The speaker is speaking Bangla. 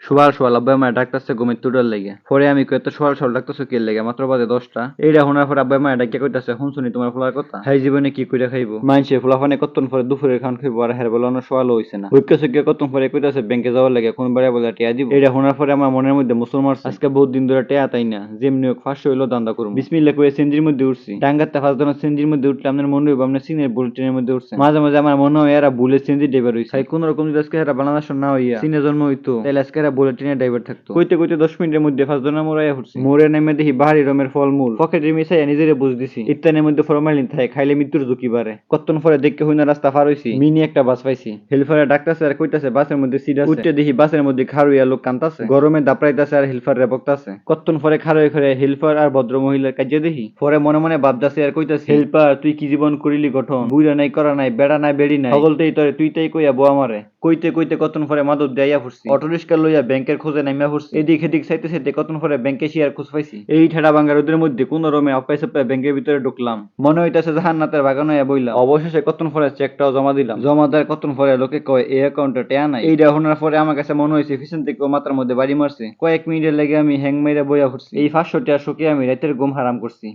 সকাল সকাল আব্বা মায়ের ডাকতেছে ঘুমের তুটার লেগে। পরে আমি কই এত সকাল সকাল ডাকতেছো কি লেগে? মাত্র বাজে 10টা। এইটা শোনার পর আব্বা মায়ের ডাকিয়া কইতাছে শুনছুনি তোমার ফলার কথা। হাই জীবনে কি কইরা খাইবো? মাইনসে ফলাফানে কতক্ষণ পরে দুপুরের খান খাইবো আর হের বেলানো সকালও হইছে না। ঐক্য সৈক্য কতক্ষণ পরে কইতাছে ব্যাংকে যাওয়ার লেগে কোন বারে বলে টিয়া দিব। এইটা শোনার পরে আমার মনের মধ্যে মুসল মারছে। আজকে বহুত দিন ধরে টিয়া তাই না, যেমনি হোক 500 হইলো দান্দা করুম। বিসমিল্লাহ কইয়া সেঞ্জির মধ্যে উঠছি। ডাঙ্গাতে ফার্স্ট ধরনের সেঞ্জির মধ্যে উঠলে আপনার মনে হইব আপনার সিনের বুলেট ট্রেনের মধ্যে উঠছে। মাঝে মাঝে আমার মনে হয় এরা বুলেট সেঞ্জি ড্রাইভার হইছে। তাই কোন রকম যদি আজকে এরা বাংলাদেশ না হইয়া সিনে জন্ম হইতো তাহলে আজকে এরা বুলেট ট্রেনের ড্রাইভার থাকতো। কইতে কইতে 10 মিনিটের মধ্যে ফার্স্ট ধরনের মোড়াইয়া উঠছি। মোড়ে নেমে দেখি বাহারি রমের ফলমূল পকেটের মিশাইয়া নিজেরে বুঝ দিছি। ইত্যানের মধ্যে ফরমালিন থাকে, খাইলে মৃত্যুর ঝুঁকি বাড়ে। কতক্ষণ পরে দেখে হইনা রাস্তা পার হইছি, মিনি একটা বাস পাইছি। হেলফারে ডাকতাছে আর কইতাছে বাসের মধ্যে সিট আছে। উঠতে দেখি বাসের মধ্যে খারুইয়া লোক কান্তাছে, গরমে দাপড়াইতাছে আর হেলফার রে বকতাছে। কতক্ষণ পরে খারুই করে হেলফার আর ভদ্র মহিলার কাজে দেখি। পরে মনে মনে ভাবতাছে আর কইতাছে হেলফার তুই কি জীবন করিলি গঠন, বুইরা নাই করা নাই, বেড়া নাই বেড়ি নাই, সকলতেই তরে তুই তাই কইয়া বো আমারে। কইতে কইতে কতক্ষণ পরে মাদুর দেয়া ফুরছি। অটো রিক্সা লইয়া ব্যাংকের খোঁজে নামিয়া ফুরছি। এদিক এদিক চাইতে চাইতে কতক্ষণ পরে ব্যাংকে শিয়ার খোঁজ পাইছি। এই ঠেড়া ভাঙ্গা রোদের মধ্যে কোন রমে অপাই সপ্তাহে ব্যাংকের ভিতরে ঢুকলাম। মনে হইতাছে জাহান্নাতের বাগান হইয়া বইলাম। অবশেষে কতক্ষণ পরে চেকটাও জমা দিলাম। জমা দেওয়ার কতক্ষণ পরে লোকে কয় এই অ্যাকাউন্টে টেয়া নাই। এইটা শোনার পরে আমার কাছে মনে হয়েছে পিছন থেকে মাথার মধ্যে বাড়ি মারছে। কয়েক মিনিটের লেগে আমি হ্যাং মেরে বইয়া ফুটছি। এই 500 টাকা শোকে আমি রাতের ঘুম হারাম করছি।